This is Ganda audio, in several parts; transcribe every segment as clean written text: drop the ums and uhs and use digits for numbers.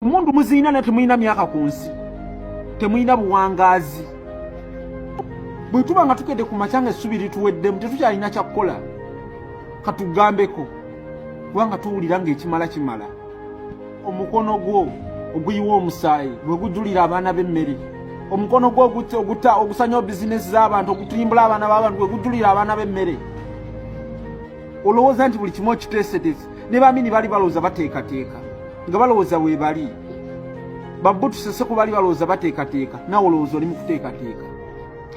Umundu muzina na temuyina myaka ku nsi temuyina buwangazi bwe tuba nga tukedde ku makyanga essubi lituweddemu tetukyalina kyakkola katugambeko kubanga tuwulira ng'ekimala kimala omukono gwo oguyiwa omusaayi gwe gujulira abaana b'emmere omukono gwo ogusanya bizinesi z'abantu okutuyimbula abaana b'abantu gwe gujulira abaana b'emmere olowooza nti buli kimu okiteesetesi ne baamini bali balowooza bateekateeka nga balowooza bwe bali babbutu seseko bali balowooza bateekateeka nawe olowooza oli mu kuteekateeka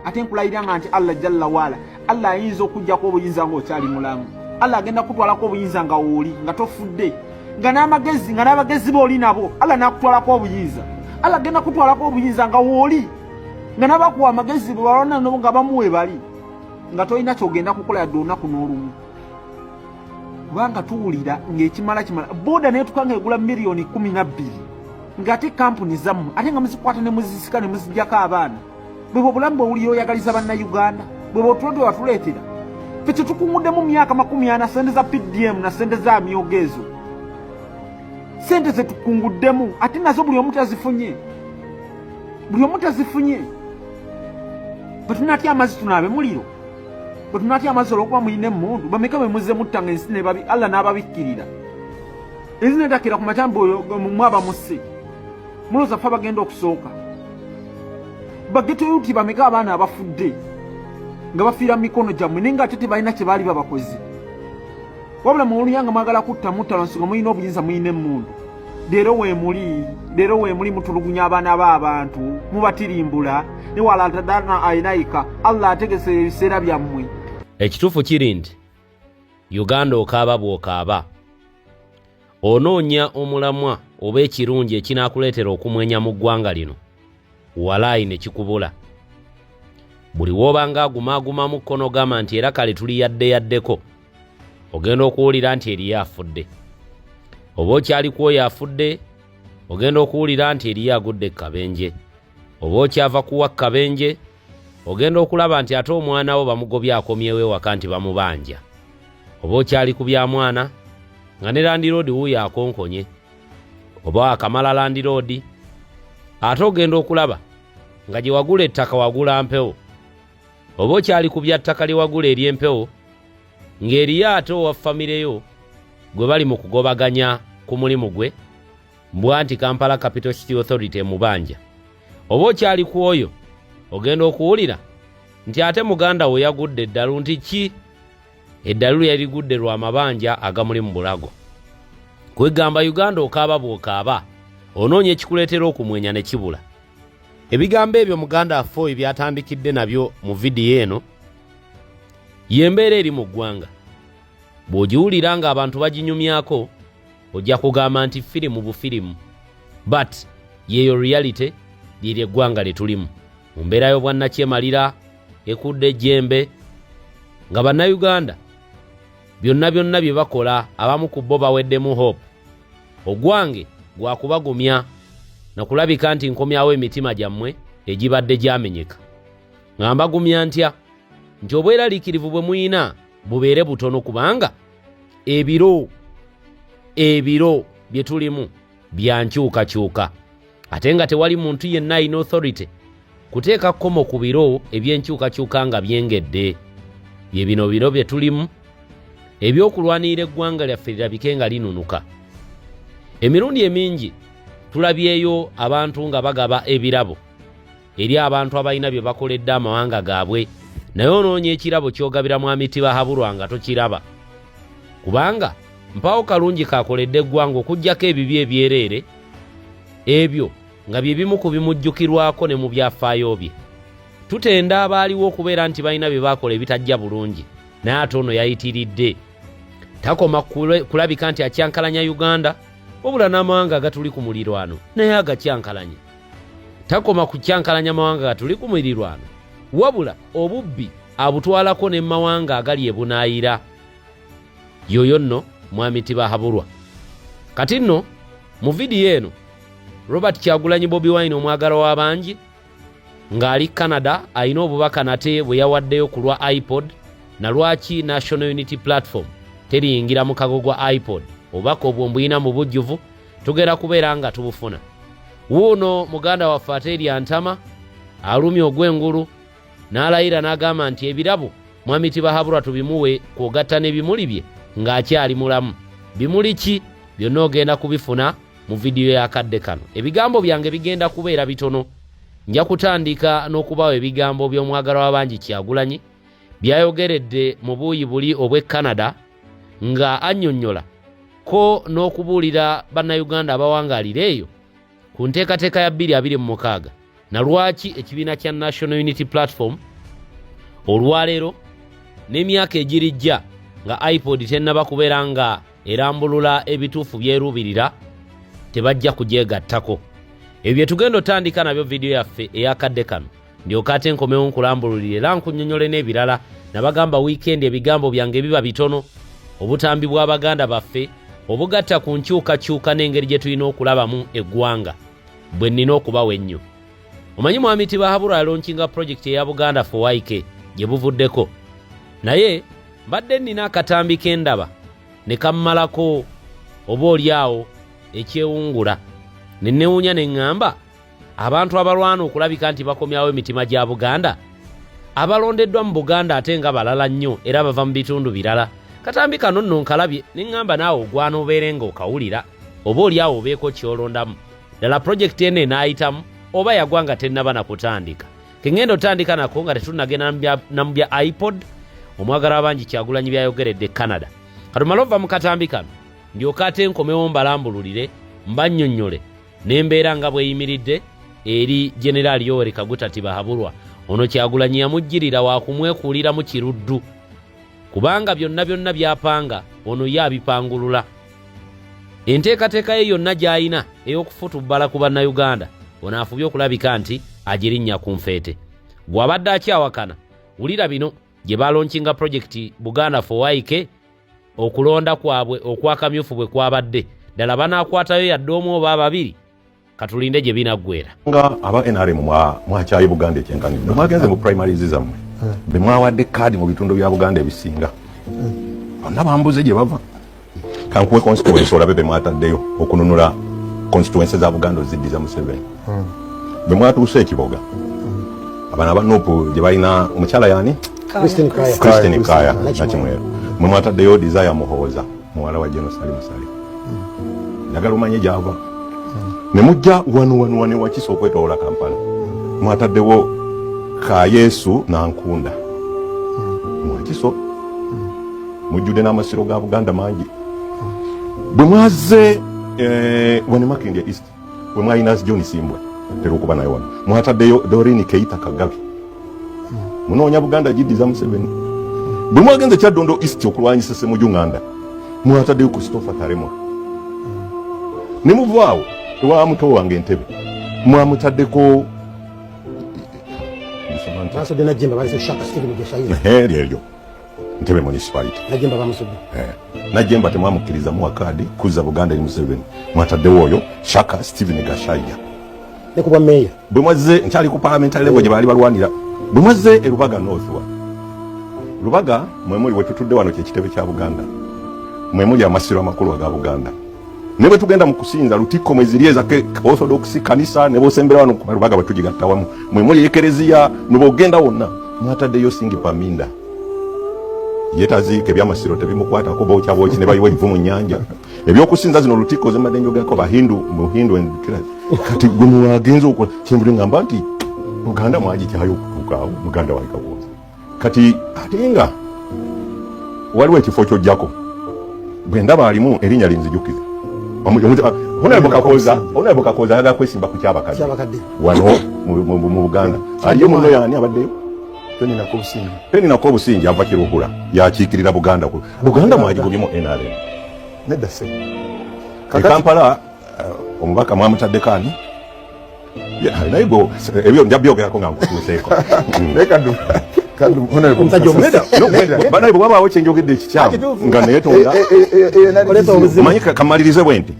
ate nkulayira nga nti Allah jalla waala Allah ayinza okuggyako obuyinza ng'okyali mulamu Allah agenda kutwalako obuyinza nga wooli nga tofudde nga n'abagezi booli nabo Allah n'akutwalako obuyinza Allah agenda kutwalako obuyinza nga wooli nga n'abakuwa amagezi bwe balwana nabo nga bamuwe bali nga tolina kyogenda kukola yadde olunaku n'olumu kubanga tuwulira ng'ekimala kimala booda neetuka ng'egula miliyoni 12 ng'ate kampuni zammwe ate nga muzikwata ne muzisika ne muziggyako abaana bwe bulamu bw'owulira oyagaliza bannayuganda bwe bw'otulo watuleetera ffe tetukungudde mu myaka 40 sente za PDM na sente za myogo ezo sente zetukunguddemu ate nazo buli omu tazifunye bwe tunatya amazzi tunaabe muliro bwe tunatya amazzi olw'okuba muyina emmundu bameka bwe muzze muttanga ensi Allah n'ababikkirira ensi netakira ku makyambi oyo mwaba musse mulowooza ffe bagenda okusooka bagetoyuti bameka abaana abafudde nga bafiira mikono gyammwe naye ng'ate tebalina kye baali babakozi wabula muwulira nga mwagala kutta mutta lwansonga muyina obuyinza muyina emmundu leero weemuli mutulugunya abaana b'abantu mubatirimbula ne walatadana ayinaika Allah ategese ebiseera byammwe. Ekituufu kiri nti Uganda okaaba bw'okaaba onoonya omulamwa oba ekirungi ekinaakuleetera okumwenya mu ggwanga lino walaayi ne kikubula buli w'obanga agumaagumamu kkono gamba nti era kale tuli yaddeyaddeko ogenda okuwulira nti eriyo afudde oba okyali ku oyo afudde ogenda okuwulira nti eriyo agudde kabenje oba okyava kuwa kabenje ogenda okulaba nti ate omwana wo bamugobya akomyewo ewaka nti bamubanja oba okyali ku bya mwana nga ne landiroodi wuuyo akonkonye oba akamala landiroodi ate ogenda okulaba nga gye wagula ettaka wagula mpewo oba okyali ku bya ttaka lye wagula ery'empewo ng'eriyo ate owa famireyo gwe bali mu kugobaganya ku mulimu gwe mbwa nti Kampala Capital City Authority emubanja oba okyali ku oyo ogenda okuwulira nti ate muganda we yagudde eddalu nti ki eddalu yarigudde lwa mabanja agamuli mu bulago kwegamba Uganda okaaba bw'okaaba onoonya ekikuleetera okumwenya ne kibula ebigambo ebyo muganda affe ebyatandikidde nabyo mu vidiyo eno yembeera eri mu ggwanga bw'ogiwulira nga abantu baginyumyako ojja kugamba nti firimu bufirimu but yeyo reality liri eggwanga lye tulimu mu mbeera y'obwannakyemalira ekudde ejjembe nga bannayuganda byonna bye bakola abamu ku bo baweddemu hope ogwange gwakubagumya nakulabika nti nkomyawo emitima gyammwe egibadde gyamenyeka nga mbagumya ntya nti obweraliikirivu bwe muyina bubeere butono kubanga ebiro bye tulimu bya nkyukakyuka ate nga tewali muntu yenna alina authority kuteeka kkomo ku biro eby'enkyukakyuka nga byengedde bye bino biro bye tulimu ebyokulwanirira eggwanga lyaffe lirabike nga linunuka emirundi emingi tulabyeyo abantu nga bagaba ebirabo eri abantu abalina bye bakoledde amawanga gaabwe naye onoonya ekirabo ky'ogabira mwami Tibahabulwa nga tokiraba kubanga mpawo kalungi kakoledde eggwanga okuggyako ebibi ebyereere ebyo nga bye bimu ku bimujjukirwako ne mu byafaayo bye tutenda abaaliwo okubeera nti balina bye baakola ebitajja bulungi naye ate ono yayitiridde takoma kulabika nti akyankalanya Uganda wabula n'amawanga agatuli ku mulirwano naye agakyankalanya takoma kukyankalanya amawanga agatuli ku mulirwano wabula obubbi abutwalako ne mawanga agali ebunaayira yoyo nno mwami Tibahabulwa kati nno mu vidiyo eno Robert Kyagulanyi Bobi Wine omwagala w'abangi ng'ali Canada alina obubaka nate bwe yawaddeyo ku lwa iPod na lwaki National Unity Platform teriyingira mu kago gwa iPod obubaka obwo mbuyina mu bujjuvu tugera kubeera nga tubufuna. Wuuno muganda waffe ate Eryantama alumya ogw'engulu n'alayira n'agamba nti ebirabo Mwami Tibahabulwa tubimuwe kwogatta n'ebimuli bye ng'akyali mulamu. Bimuli ki? Byonna ogenda kubifuna mu vidiyo y'akadde kano. Ebigambo byange bigenda kubeera bitono. Nja kutandika n'okubawo ebigambo by'omwagalwa abangi Kyagulanyi byayogeredde mu buuyi buli obw'e Canada nga annyonnyola ko n'okubuulira bannayuganda abawangaalira eyo ku nteekateeka ya 2026 na lwaki ekibiina kya National Unity Platform olwaleero n'emyaka egirijja nga iPod tennaba kubeera nga erambulula ebituufu byeruubirira tebajja kugyegattako. Ebyo bye tugenda otandika nabyo vidiyo yaffe eyakadde kano ndyoka ate nkomewo nkulambululire era nkunnyonnyole n'ebirala nabagamba wiikendi ebigambo byange biba bitono obutambi bw'abaganda baffe obugatta ku nkyukakyuka n'engeri gye tulina okulabamu eggwanga bwe nnina okubawa ennyo. Omanyi Mwami Tibahabulwa yalonkinga pulojekiti eya Buganda for YK gye buvuddeko, naye mbadde nnina akatambi k'endaba ne kammalako oba oliawo ekyewungula ne newuunya ne ŋŋamba abantu abalwana okulabika nti bakomyawo emitima gya Buganda abalondeddwa mu Buganda ate nga balala nnyo era bava mu bitundu birala. Katambi kano nno nkalabye ne ŋŋamba naawe ogwana obeere ng'okawulira oba oliawo obeeko kyolondamu ddala pulojekiti eno enaayitamu oba yagwa nga tennaba na kutandika. Kengenda otandika nako nga tetunagenda namu bya iPod omwagala abangi Kyagulanyi byayogeredde Canada. Katumala ova mu katambi kano ndyoka ate nkomewo mbalambululire mbannyonnyole n'embeera nga bweyimiridde eri Generaali Yoweri Kaguta Tibahabulwa ono Kyagulanyi yamujjirira wakumwekuulira mu kiruddu kubanga byonna byapanga ono ye abipangulula. Enteekateeka ye yonna gy'ayina ey'okufutubbala ku bannayuganda ono afubye okulabika nti agirinnya ku nfeete. Bw'abadde akyawakana wulira bino gye balonkinga pulojekiti Buganda for YK okulonda kwabwe okwakamyufu bwe kwabadde ddala banaakwatayo yadde omu oba ababiri katulinde gye binaggwera. Nga aba NRM mwakyaye Buganda ekyenkanidde mwagenze mu primaries zammwe be mwawadde kaadi mu bitundu bya Buganda ebisinga bonna bambuze gye bava kankuwe constituency olabe be mwataddeyo okununula constituency za Buganda oziddiza mu 7 be mwatuuse ekiboga abana aba Nuupu gye balina omukyala yani Christine Kaya nakimwero mwe mwataddeyo Desire Muhooza muwala wa General Salim Salim njagala omanye gyava ne mujja wanu Wakiso okwetoola Kampala mwataddewo ka Yesu Nankunda Wakiso mujjude n'amasiro ga Buganda mangi bwe mwaze wano Makindye East bwe mwalina John Simbwa terukuba nayo wano mwataddeyo Doreen Keita Kagabi munoonya Buganda giddiza mu 7 bwe mwagenze Kyaddondo East okulwanyisa Ssemujunganda mwataddeyo Christopher Taremwa ne muvaawo ewa muto wange Entebbe mwamutaddeko Baso dena Jemba bali Shaka Steve Mugeshaira eryo Entebbe municipality na Jemba bamusubi na Jemba temwamukkiriza mu akadi kuza Buganda mu 7 mwataddewo oyo Shaka Steve Mugeshaira ne kuba meya bwe mwaze nkyali ku parliamentary level gye bali balwanira bwe mwaze Rubaga North wa Rubaga mwe muli wetutudde wano kyekitebe kya Buganda mwe muli amasiro amakulu aga Buganda ne bwe tugenda mu kusinza Lutiko mwezirieza ke Orthodox kanisa ne bosembera wano ku Rubaga batujigatta wamu mwe muli ekereziya ne bogenda wonna mwataddeyo Singi Paminda yetaziike byamasiro tebimukwata ko bocha ne bayiwa ivu mu nyanja ebyokusinza zino Lutiko zemadde njogako Bahindu mu Hindu endukira kati gumu wagenza okwo kimbuli ngamba nti Buganda mwaji kyayo okutuukaawo Buganda walikabooza kati atenga waliwo ekifo kyojjako bwe ndaba alimu erinnya linzijukiza Honorable Kakoza yaga kwesimba ku kyabakadde wano mu Buganda aliyo muno yani abaddeyo Peni na Kobusingi ava Kiruhura yakiikirira Buganda ku Buganda mwagigulimo NRM nedda se Kampala omubaka mwamutaddekani naye go ebyo njabyogerako nga nkutuuseeko banaye bwe wabaawo kyenjogedde ekikyamu nga neetonda manyi kamalirize bwe nti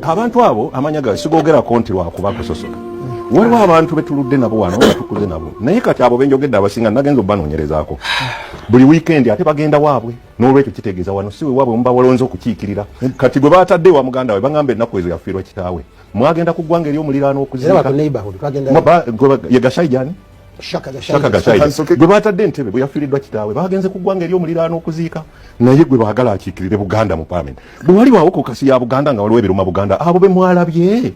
abantu abo amanya ga sigogerako nti lwakuba kusosoka waliwo abantu betuludde nabo wano batukuze nabo naye kati abo benjogedde abasinga nagenza obbanoonyerezaako buli weekend ate bagenda waabwe n'olwekyo kitegeeza wano siwe waabwe muba walonze okukiikirira kati gwe baatadde wa muganda we bagamba ennaku ezo yafiirwa kitaawe mwagenda ku ggwanga ery'omuliraano okuziika ye Gashayijani Shaka Gashayija gwe baatadde Entebbe bwe yafiiriddwa kitaawe bagenze ku ggwanga ery'omuliraano okuziika naye gwe baagala akiikirire Buganda mu Parliament bwe wali waawo kokasi ya Buganda nga waliwo ebiruma Buganda abo be mwalabye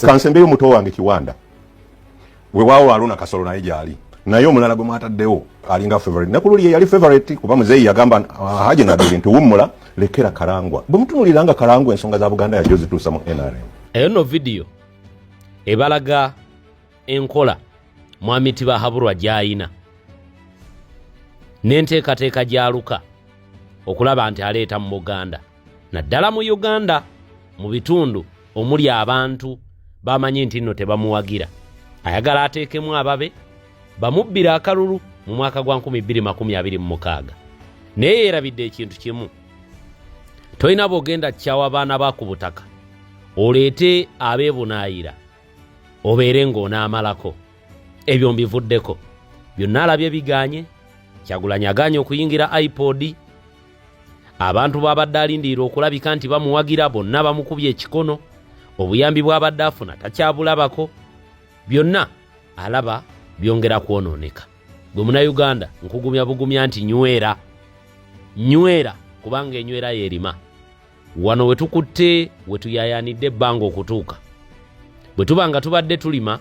kansembeyo muto wange Kiwanda we waawo Aruna Kasolo naye gyali naye omulala gwe mwataddewo alinga favorite nakululi yali favorite kuba muzeeyi yagamba haje nadiri nti wummula lekera Karangwa bwe mutunuliranga Karangwa ensonga za Buganda yajjo zituusa mu NRM eyo no video ebalaga enkola Mwami Tibahabulwa gy'ayina n'enteekateeka gy'aluka okulaba nti aleeta mu Buganda naddala mu Uganda mu bitundu omuli abantu bamanyi nti nno tebamuwagira ayagala ateekemu ababe bamubbira akalulu mu mwaka gwa 2026 naye yeerabidde ekintu kimu tolina bw'ogenda kyawa abaana ba ku butaka oleete abeebunaayira obeere ng'onaamalako ebyo mbivuddeko byonna alabye biganye Kyagulanyi aganye okuyingira iPod abantu babadde alindirira okulabika nti bamuwagira bonna bamukubye ekikono obuyambi bw'abadde afuna takyabulabako byonna alaba byongera kwonooneka gwe Munnayuganda nkugumya bugumya nti nywera kubanga enywera yerima wano wetukutte wetuyayanidde ebbanga okutuuka bwe tuba nga tubadde tulima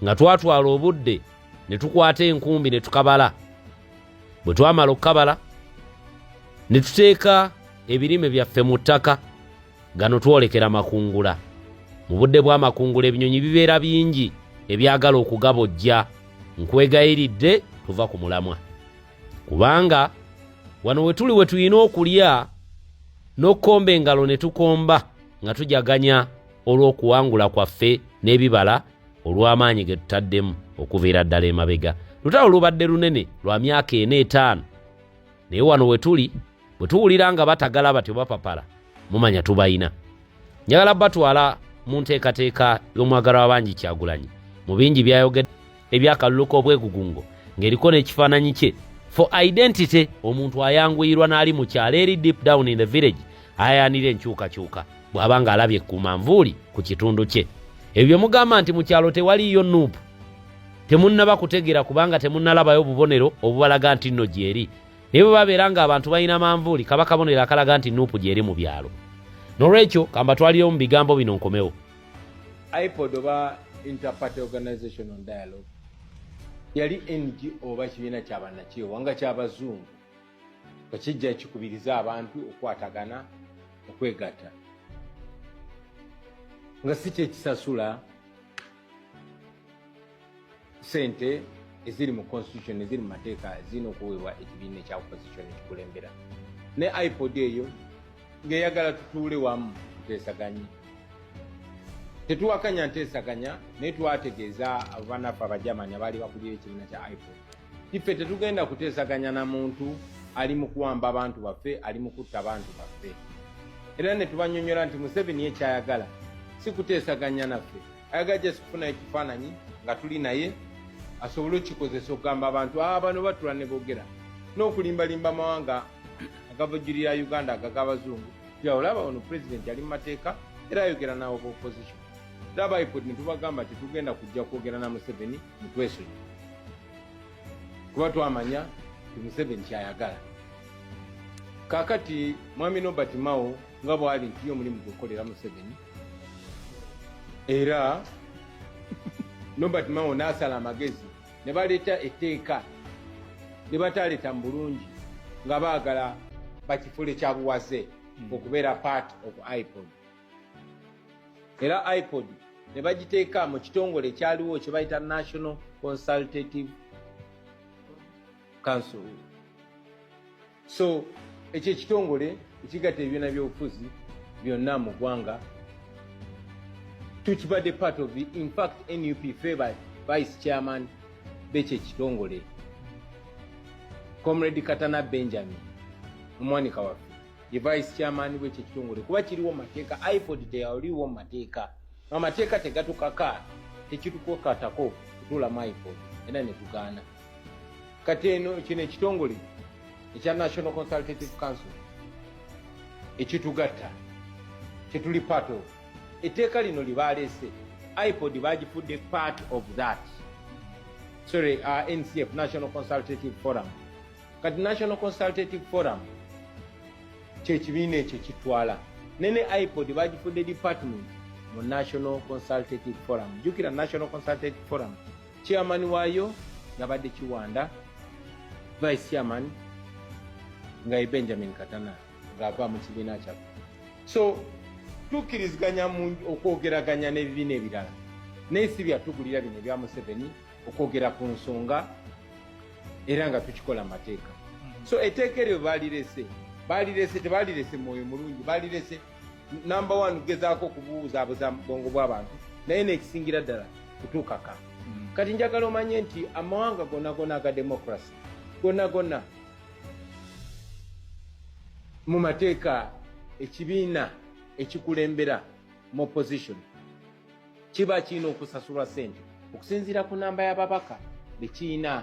nga twatwala obudde ne tukwata enkumbi ne tukabala bwe twamala okukabala ne tuteeka ebirime byaffe mu ttaka gano twolekera makungula mu budde bw'amakungula ebinyonyi bibeera bingi ebyagala okugabojja nkwegayiridde tuva ku mulamwa kubanga wano we tuli we tuyina okulya n'okkomba engalo ne tukomba nga tujaganya olw'okuwangula kwaffe n'ebibala olw'amaanyi ge tutaddemu okuviira ddala emabega lutalo lubadde lunene lwa myaka 4-5 naye wano we tuli bwe tuwulira nga batagala batyo bapapala mumanya tubayina njagala batwala mu nteekateeka y'omwagalwa abangi Kyagulanyi mu bingi byayogedde ebyakalulu k'obwegugungo ng'eriko n'ekifaananyi kye for identity omuntu ayanguyirwa n'ali mu kyalo eri deep down in the village ayaanira enkyukakyuka bw'aba ng'alabye ku manvuuli ku kitundu kye ebyo mugamba nti mu kyalo tewaliyo nuupu temunnaba kutegeera kubanga temunnalabayo obubonero obubalaga nti nno gyeri naye bwe babeera ng'abantu balina manvuuli kaba kabonero akalaga nti nuupu gyeri mu byalo n'olwekyo kamba twaliyo mu bigambo bino nkomewo iPod oba Interparty Organization on Dialogue yali NGO oba kibiina ky'abannakyewa ky'abazungu nga kijja kikubiriza abantu okwatagana okwegatta nga si kyekisasula sente eziri mu constitution eziri mu mateeka zirina okuweebwa ekibiina ekya opposition ekikulembera ne iPod eyo ng'eyagala tutuule wamu tuteesaganye tetuwakanya nteesaganya naye twategeeza abanaffe abajamani abaali bakulira ekibiina kya iPod iffe tetugenda kuteesaganya na muntu ali mu kuwamba abantu baffe ali mu kutta abantu baffe era ne tubanyonyola nti Museveni ekyayagala si kuteesaganya naffe ayagala gye sikufuna ekifaananyi nga tuli naye asobole okukikozesa okugamba abantu bano batula ne boogera n'okulimbalimba amawanga agavujjirira Uganda agag'abazungu olaba ono pulezidenti ali mu mateeka era ayogera nawo ku opposition era iPod ne tubagamba tetugenda kujja kwogera na Museveni mutwesonyi kuba twamanya ti Museveni kyayagala kaakati mwami Nobert Mao nga bwali nti omulimu gwekolera Museveni era Nobert Mao n'asala amagezi ne baleeta etteeka ne bataleeta mu bulungi nga baagala bakifule kya buwaze okubeera part of iPod era iPod ne bagiteeka mu kitongole ekyaliwo kye bayita National Consultative Council so ekyo ekitongole ekigatta ebibiina by'obufuzi byonna mu ggwanga tukibadde part of it. In fact NUP favored vice chairman b'ekyo ekitongole Comrade Katana Benjamin omwanika waffe ye vice chairman w'ekyo ekitongole kuba kiriwo mu mateeka iPod teyaliwo mu mateeka amateeka tegatukaka tekitukokatako kutula iPod era ne tugaana. Kati eno kino ekitongole ekya National Consultative Council ekitugatta tetuli part of etteeka lino libaleese iPod bagifudde part of that. Sorry, NCF, National Consultative Forum. Kati National Consultative Forum kyekibiina ekyo kitwala nene iPod bagifudde department mu National Consultative Forum. Jukira National Consultative Forum chairman waayo yabadde Kiwanda, vice chairman nga Benjamin Katana ng'ava mu kibiina kyaffe. So tukkiriziganya okwogeraganya n'ebibiina ebirala naye si byatugulira bino ebya Museveni okwogera ku nsonga era nga tukikola mateeka. So etteeka eryo balirese tebalirese mwoyo mulungi, balirese number one gezaako okubuzaabuza bwongo bw'abantu naye nekisingira ddala kutuukaka. Kati njagala omanye nti amawanga gonna aga democracy gonna mu mateeka ekibiina ekikulembera mu opposition kiba kiina okusasulwa ssente okusinziira ku namba y'ababaka bekiina.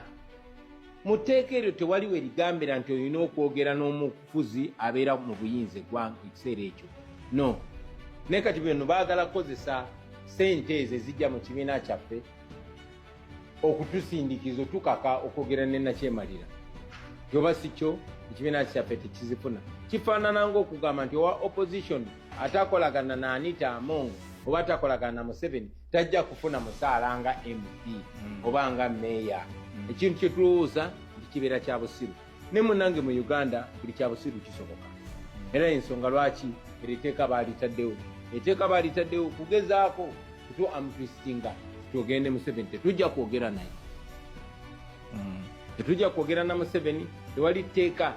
Mu tteeka eryo tewaliwo erigambira nti olina okwogera n'omufuzi abeera mu buyinza eggwanga ekiseera ekyo, no. Naye kati bino baagala kukozesa ssente ezo ezijja mu kibiina kyaffe okutusindikiza otukaka okwogera ne nakyemalira. Gyoba si kyo ekibiina kyaffe tekizifuna. Kifaanana ng'okugamba nti owa opposition atakolagana na Anita Among oba atakolagana na Museveni tajja kufuna musaala nga MP oba nga meeya. Ekintu kye tulowooza nti kibeera kya busiru. Ne munnange mu Uganda buli kya busiru kisoboka. Era ensonga lwaki eriteeka baalitaddewo. Etteeka baalitaddewo kugezaako kutu amtwistinga tugende Museveni tetujja kwogera naye. Tetujja kwogera na Museveni, tewali tteeka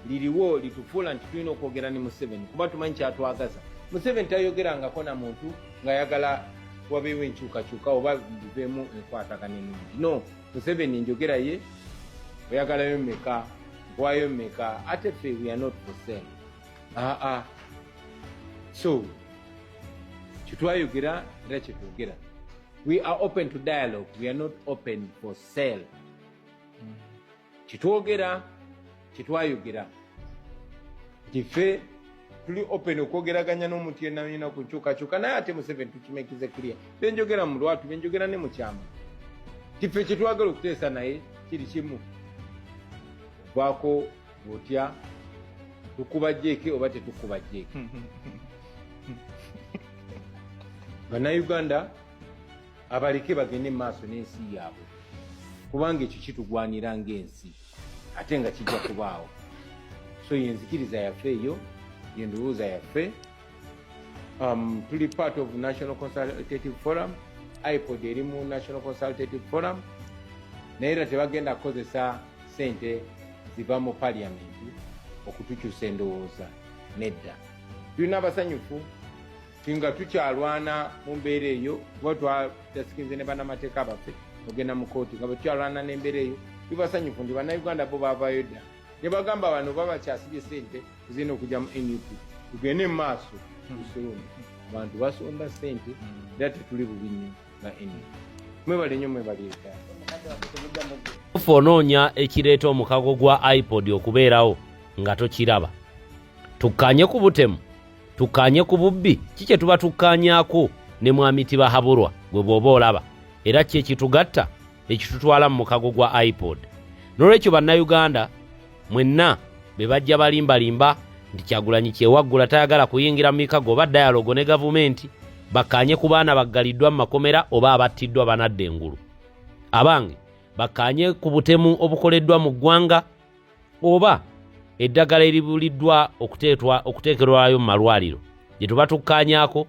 liriwo litufuula nti tulina okwogera ne Museveni kuba tumanyi kyatwagaza. Museveni tayogerangako na muntu ng'ayagala wabeewo enkyukakyuka oba biveemu enkwatagana ennungi. No, Museveni njogera ye oyagalayo mmeka nkwayo mmeka ate ffe we are not for sale. So kitwayogera era kyetwogera. We are open to dialogue, we are not open for sale. Kitwogera kitwayogera nti ffe tuli open okwogeraganya n'omuntu yenna yenna ku nkyukakyuka naye ate Museveni tukimekize clear. Benjogera mu lwatu benjogera ne mu kyama nti ffe kyetwagala okuteesa naye kiri kimu vaako bwotya tukubajjeeke oba tetukubajjeeke. Bannayuganda abaleke bagende maaso n'ensi yaabwe kubanga ekyo kitugwanira ng'ensi ate nga kijja kubaawo. So yenzikiriza yaffe eyo yendowooza yaffe. Tuli part of National Consultative Forum. iPod eri mu National Consultative Forum naye era tebagenda kukozesa ssente ziva mu parliament okutukyusa endowooza nedda. Tulina abasanyufu nga tukyalwana mu mbeera eyo kuba twasikinze ne bannamateeka baffe ogenda mu kooti nga bwe tukyalwana n'embeera eyo tubasanyufu ndi bannayuganda bo baavaayo dda ne bagamba bano baba kyasibye ssente zirina okujja mu NUP tugende mu maaso tusulunde abantu basonda ssente era tetuli bubi nnyo nga NUP. Mwebale nnyo mwebaleeta ffe onoonya ekireeta omukago gwa iPod okubeerawo nga tokiraba. Tukkanye ku butemu, tukkanye ku bubbi, kikye tuba tukkanyaako ne mwami tibahabulwa gwe bw'oba olaba era kye kitugatta ekitutwala mu mukago gwa iPod. N'olwekyo bannayuganda mwenna be bajja balimbalimba nti Kyagulanyi kyewaggula tayagala kuyingira mu mikago oba dialogo ne gavumenti bakkaanye ku baana baggaliddwa mu makomera oba abattiddwa banadde engulu. Abange bakkaanye ku butemu obukoleddwa mu ggwanga oba eddagala eribuliddwa okuteekerwayo mu malwaliro gye tuba tukkaanyaako.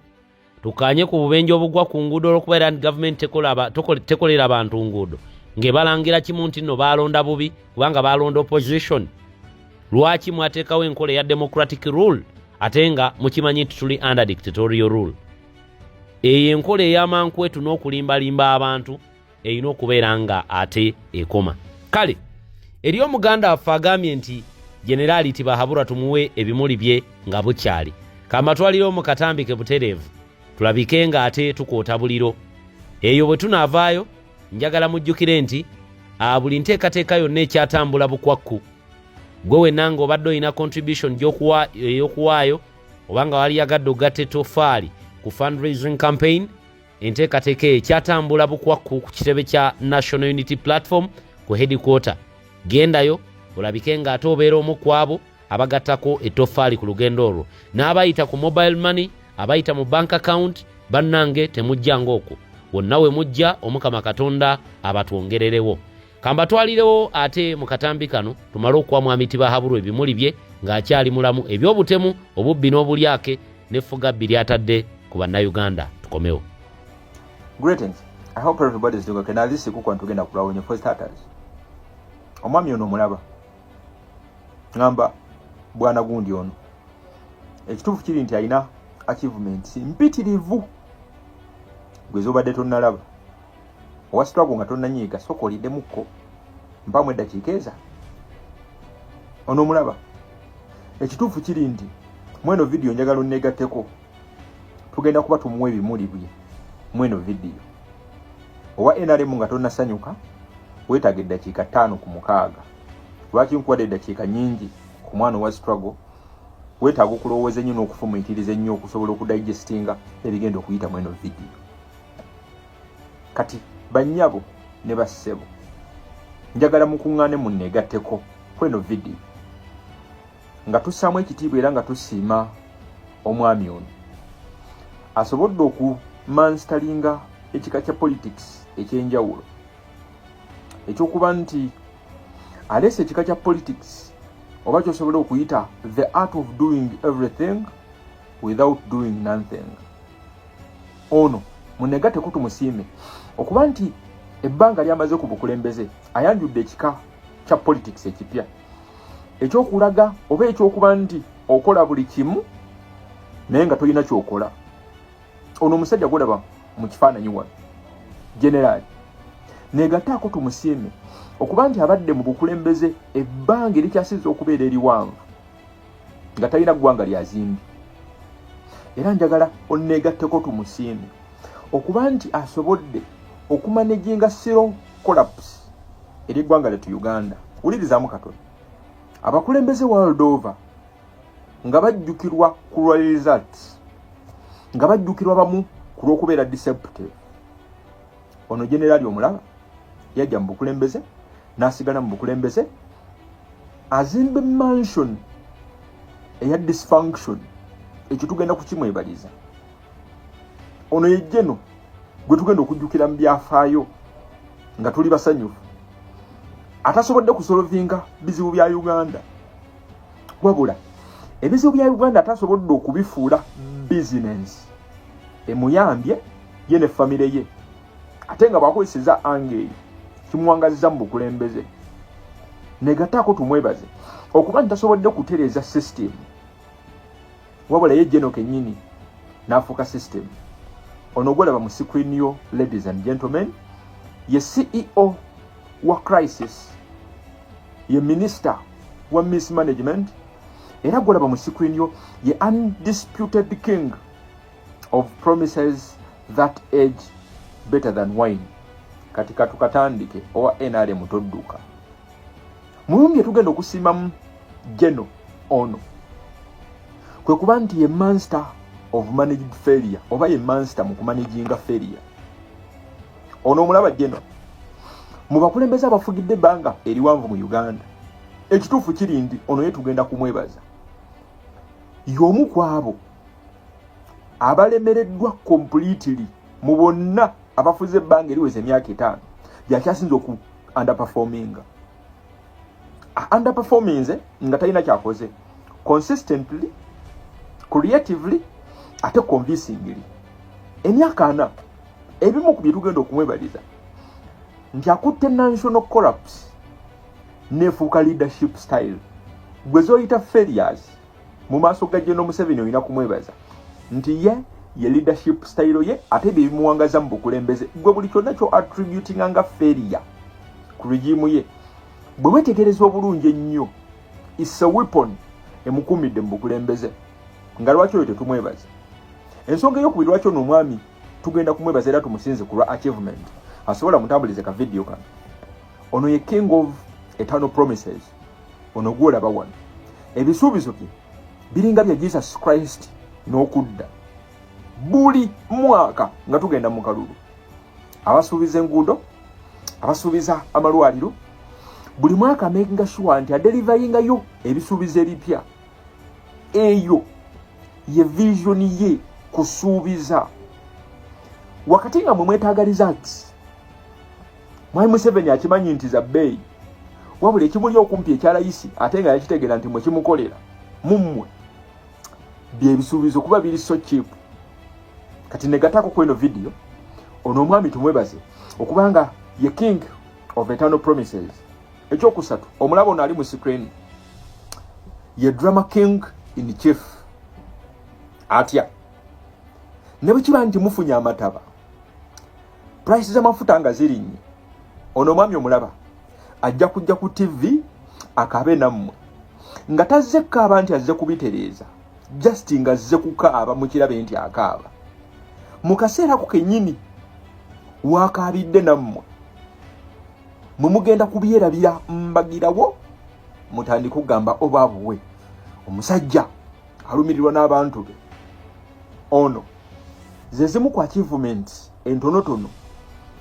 Tukkaanye ku bubenje obugwa ku nguudo olw'okubeera nti gavumenti tekolera bantu nguudo ng'ebalangira kimu nti nno baalonda bubi kubanga baalonda opposition. Lwaki mwateekawo enkola eya democratic rule ate nga mukimanyi nti tuli under dictatorial rule? Eyo enkola ey'amankwetu n'okulimbalimba abantu erina okubeera nga ate ekoma. Kale eri omuganda waffe agambye nti Generali Tibahabulwa tumuwe ebimuli bye nga bukyali. Kamba twalire mu katambike butereevu tulabike nga ate tukoota buliro eyo bwe tunaavaayo njagala mujjukire nti buli nteekateeka yonna ekyatambula bukwakku gwe wenna ng'obadde olina contribution ey'okuwaayo oba nga wali yagadde ogatta ettoffaali ku fundraising campaign enteekateeka eyo ekyatambula bukwakku ku kitebe kya National Unity Platform ku headquarter gendayo olabike ng'ate obeera omu ku abo abagattako ettoffaali ku lugendo olwo n'abayita ku mobile money abayita mu bank account bannange temujjanga okwo wonna we mujja Omukama Katonda abatwongererewo kambatwalirewo ate mu katambi kano tumale okuwa mwami Tibahabulwa ebimuli bye ng'akyali mulamu ebyobutemu obubbi n'obulyake n'effuga bbiri atadde ku bannayuganda tukomewo. Greetings. I hope everybody is doing okay. Now this is Kuku and tugenda kulawonye for starters. Omwami ono mulaba. Ngamba bwana gundi ono. Ekituufu kiri nti alina achievements mpitirivu. Gwezobadde tonnalaba. Owasitwago nga tonnanyiiga soko oliddemuko mpamu eddakiika eza. Ono mulaba. Ekituufu kiri nti mweno video njagala onneegatteko. Tugenda kuba tumuwa ebimuli bye. Mweno video owa NRM nga tonnasanyuka weetaaga eddakiika 5 ku 6 lwaki nkuwadde eddakiika nyingi ku mwana wa struggle weetaaga okulowooza ennyo n'okufumiitiriza ennyo okusobola okudigestinga ebigenda okuyita mweno video kati bannyabo ne bassebo njagala mukuŋŋaane munneegatteko kweno video nga tussaamu ekitiibwa era nga tusiima omwami ono asobodde okumanstalinga ekika kya politics ekyenjawulo ekyokuba nti alese ekika kya politics oba kyosobola okuyita the art of doing everything without doing nothing. Ono munegatteko tumusiime okuba nti ebbanga lyamaze ku bukulembeze ayanjudde ekika kya politics ekipya ekyokulaga oba ekyokuba nti okola buli kimu naye nga tolina kyokola. Ono omusajja gwolaba mu kifaananyi wano generali negattaako tumusiime okuba nti abadde mu bukulembeze ebbanga erikyasiza okubeera eriwanvu nga talina ggwanga lyazimbi era njagala onneegatteko tumusiime okuba nti asobodde okumaneginga zero collapse eri eggwanga lyettu Uganda. Wulirizaamu katono abakulembeze world over nga bajjukirwa ku lwa results nga bajjukirwa bamu ku lw'okubeera deceptive. Ono generali omulaba yajja mu bukulembeze n'asigala mu bukulembeze azimba mansion eya dysfunction ekyo tugenda kukimwebaliza. Ono yejjeno gwe tugenda okujjukira mu byafaayo nga tuli basanyufu atasobodde kusolovinga bizibu bya Uganda wabula ebizibu bya Uganda atasobodde okubifuula business emuyambye ye ne famire ye ate nga bwakozeseza ange kimuwangaziza mu bukulembeze negattaako tumwebaze okuba nti tasobodde kutereeza system wabula ye jeno kennyini n'afuuka system. Ono gwolaba mu screen yo ladies and gentlemen ye CEO wa crisis ye minister wa mismanagement era gwolaba mu screen yo ye undisputed king of promises that age better than wine. Katika tukatandike owa NRM todduka mulungi tugenda okusiimamu jeno ono kwe kuba nti ye monster of managed failure oba ye monster mu kumanaginga failure. Ono omulaba jeno mu bakulembeze abafugidde ebbanga eriwanvu mu Uganda ekituufu kiri nti ono ye tugenda kumwebaza y'omu ku abo abalemereddwa completely mu bonna abafuze ebbanga eriweza emyaka 5 yakyasinza oku underperforming nga talina kyakoze consistently creatively ate convincingly emyaka 4 ebimu ku bye tugenda okumwebaliza nti akutte national collapse nefuuka leadership style gwe zoyita failures mu maaso ga General Museveni olina kumwebaza nti ye leadership style ye ate bye bimuwangaza mu bukulembeze gwe buli kyonna kyo attributing nga failure ku regime ye bwe wetegereza obulungi ennyo is a weapon emukumidde mu bukulembeze nga lwaki oyo tetumwebaza. Ensonga ey'okubiri lwaki ono omwami tugenda kumwebaza era tumusinze ku lwa achievement asobola mutambulize ka video kano. Ono ye king of eternal promises. Ono gwolaba wano ebisuubizo bye biringa bya Jesus Christ n'okudda buli mwaka nga tugenda mu kalulu. Abasuubiza enguudo, abasuubiza amalwaliro, buli mwaka making sure nti adeliveringayo ebisuubizo ebipya. Eyo ye vision ye kusuubiza. Wakati nga mwetaaga results, Mwai Museveni akimanyi nti za bbeeyi, wabula ekimuli okumpi ekyalayisi ate nga yakitegeera nti mwekimukolera mummwe byebisuubizo kuba biri so cheap. Kati negatako kweno video ono omwami tumwebaze okubanga ye king of eternal promises. Ekyokusatu omulabo ono ali mu screen ye drama king in chief. Atya ne bwekiba nti mufunya amataba price z'amafuta nga zirinnye, ono omwami omulaba ajja kujja ku TV akabe nammwe nga tazze kukaaba nti azze kubitereeza, just nga azze kukaaba mukirabe nti akaaba. Mu kaseera ku kennyini wakaabidde nammwe mwe mugenda kubyerabira mbagirawo mutandika okugamba obaabuwe omusajja alumirirwa n'abantu be. Ono ze zimu ku achievements entonotono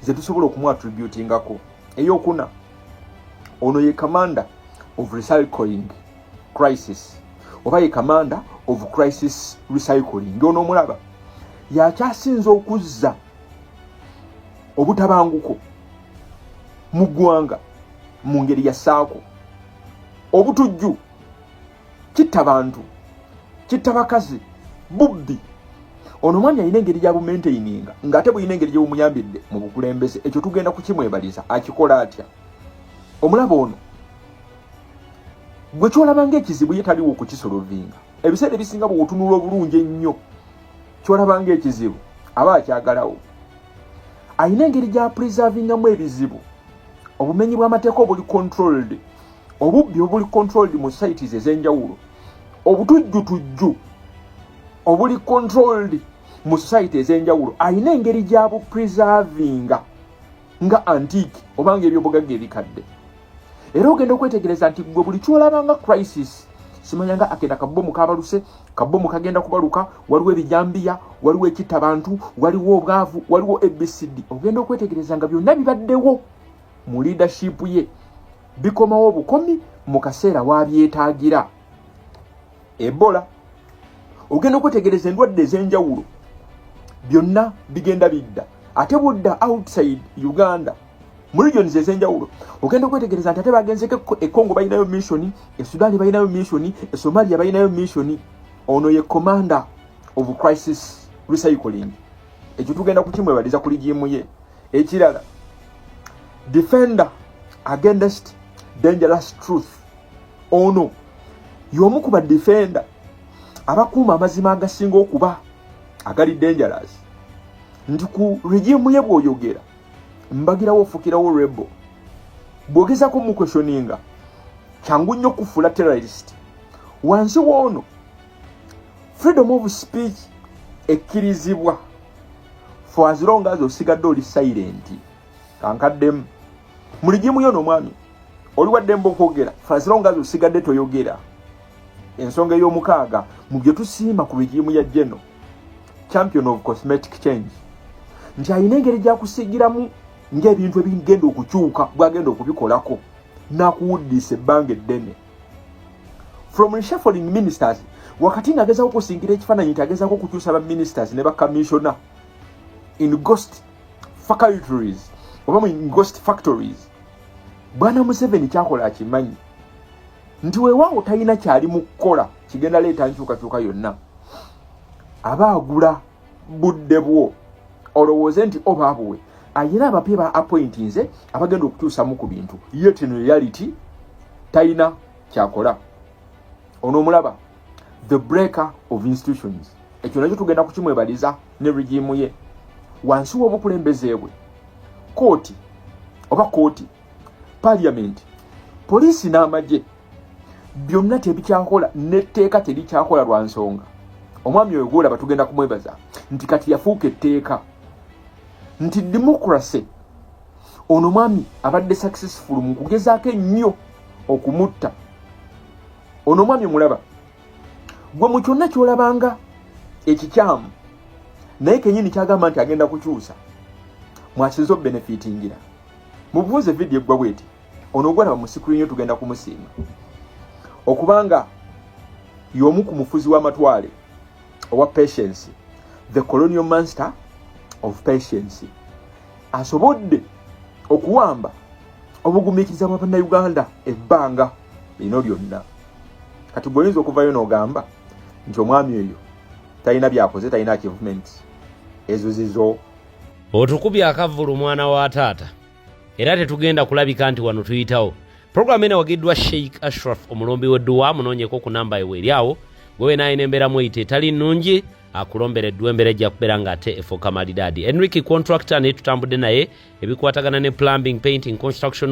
ze tusobola okumuattributingako. Eyokuna, ono ye commander of recycling crisis oba ye commander of crisis recycling. Ono omulaba yakyasinza okuzza obutabanguko mu ggwanga mu ngeri ya saako. Obutujju kitta bantu, kitta bakazi, bubbi. Ono mwanya alina engeri gya bumaintaininga ng'ate bw'alina engeri gye bumuyambidde mu bukulembeze. Ekyo tugenda kukimwebaliza akikola atya. Omulaba ono gwe kyolaba ng'ekizibu ye taliwo okukisolovinga. Ebiseera ebisinga bw'otunula obulungi ennyo kyolaba ng'ekizibu aba akyagalawo. Alina engeri gya preservingamu ebizibu. Obumenyi bw'amateeka obuli controlled, obubbi obuli controlled mu sites ez'enjawulo, obutujjutujju obuli controlled mu society ez'enjawulo. Alina engeri gya bupreservinga nga antique obanga ebyobugagga ebikadde. Era ogenda okwetegereza nti gwe buli kyolaba nga crisis, simanya nga akenda kabomu kabaluse, kabomu kagenda kubaluka, waliwo ebijambiya, waliwo ekitta bantu, waliwo obwavu, waliwo ABCD. Ogenda okwetegereza nga byonna bibaddewo mu leadership ye, bikomawo obukomi mu kaseera wabyetaagira. Ebola, ogenda okwetegereza endwadde ez'enjawulo byonna bigenda bidda. Ate budda outside Uganda mu regions ez'enjawulo ogenda okwetegereza nti ate bagenzeko e Congo balinayo mission, e Sudan balinayo mission, e Somalia balinayo mission. Ono ye commander of crisis recycling. Ekyo tugenda kukimwebaliza ku ligimu ye. Ekirala, defender against dangerous truth. Ono y'omu ku ba defender abakuuma amazima agasinga okuba agali dangerous. Nti ku regimu ye bw'oyogera mbagirawo ofukirawo rebel, bw'ogezako mu questioninga kyangu nnyo kufuula terrorist. Wansi w'ono freedom of speech ekkirizibwa for as long as osigadde oli silent. Kankaddemu mu ligimu yo n'omwami oli waddemba okwogera for as long as osigadde toyogera. Ensonga ey'omukaaga mu bye tusiima ku ligimu ya Geno, champion of cosmetic change, nti alina engeri gyakusigiramu ng'ebintu ebigenda okukyuka bw'agenda okubikolako n'akuwuddisa ebbanga eddene. From reshuffling ministers, wakati ng'agezaako okusingira ekifaananyi nti agezaako okukyusa ba ministers ne ba commissioner in ghost faculties oba in ghost factories. Bwana Museveni kyakola akimanyi nti weewaawo talina kyali mu kukola kigenda leeta nkyukakyuka yonna. Aba agula budde bwo olowooze nti obaabuwe ayina abapya ba appointinze abagenda okukyusamu ku bintu, yet in reality talina kyakola. Ono omulaba the breaker of institutions. Ekyo nakyo tugenda kukimwebaliza ne regimu ye. Wansi w'obukulembeze bwe kooti oba kooti, parliament, poliisi n'amagye byonna tebikyakola n'etteeka terikyakola lwa nsonga. Omwami oyo gwolaba tugenda kumwebaza nti kati yafuuka etteeka nti democracy ono mwami abadde successful mu kugezaako ennyo okumutta. Ono mwami mulaba gwe mu kyonna ky'olabanga ekikyamu naye kenyini kyagamba nti agenda kukyusa mwakizo benefitingira. Mubuuze video eggwa bweti ono gwalaba mu screen yo tugenda kumusiima okubanga y'omu ku mufuzi w'amatwale owa Patience, the colonial master of Patience, asobodde okuwamba obugumiikiriza bwa bannayuganda ebbanga lino lyonna. Kati gwoyinza okuvayo n'ogamba nti omwami oyo talina byakoze, talina achievement ezo zizo. Otukubye akavulu mwana wa taata era tetugenda kulabika nti wano tuyitawo. Programu ena wagiddwa Sheikh Ashraf omulombi w'edduwa. Munoonyeko ku namba ewe eryawo gwewe naayina embeera mweyite etali nnungi akulombera edduwa embeera ejja kubeera ng'ate efuuka malidaadi. Enrique contractor naye tutambudde naye ebikwatagana ne plumbing, painting, construction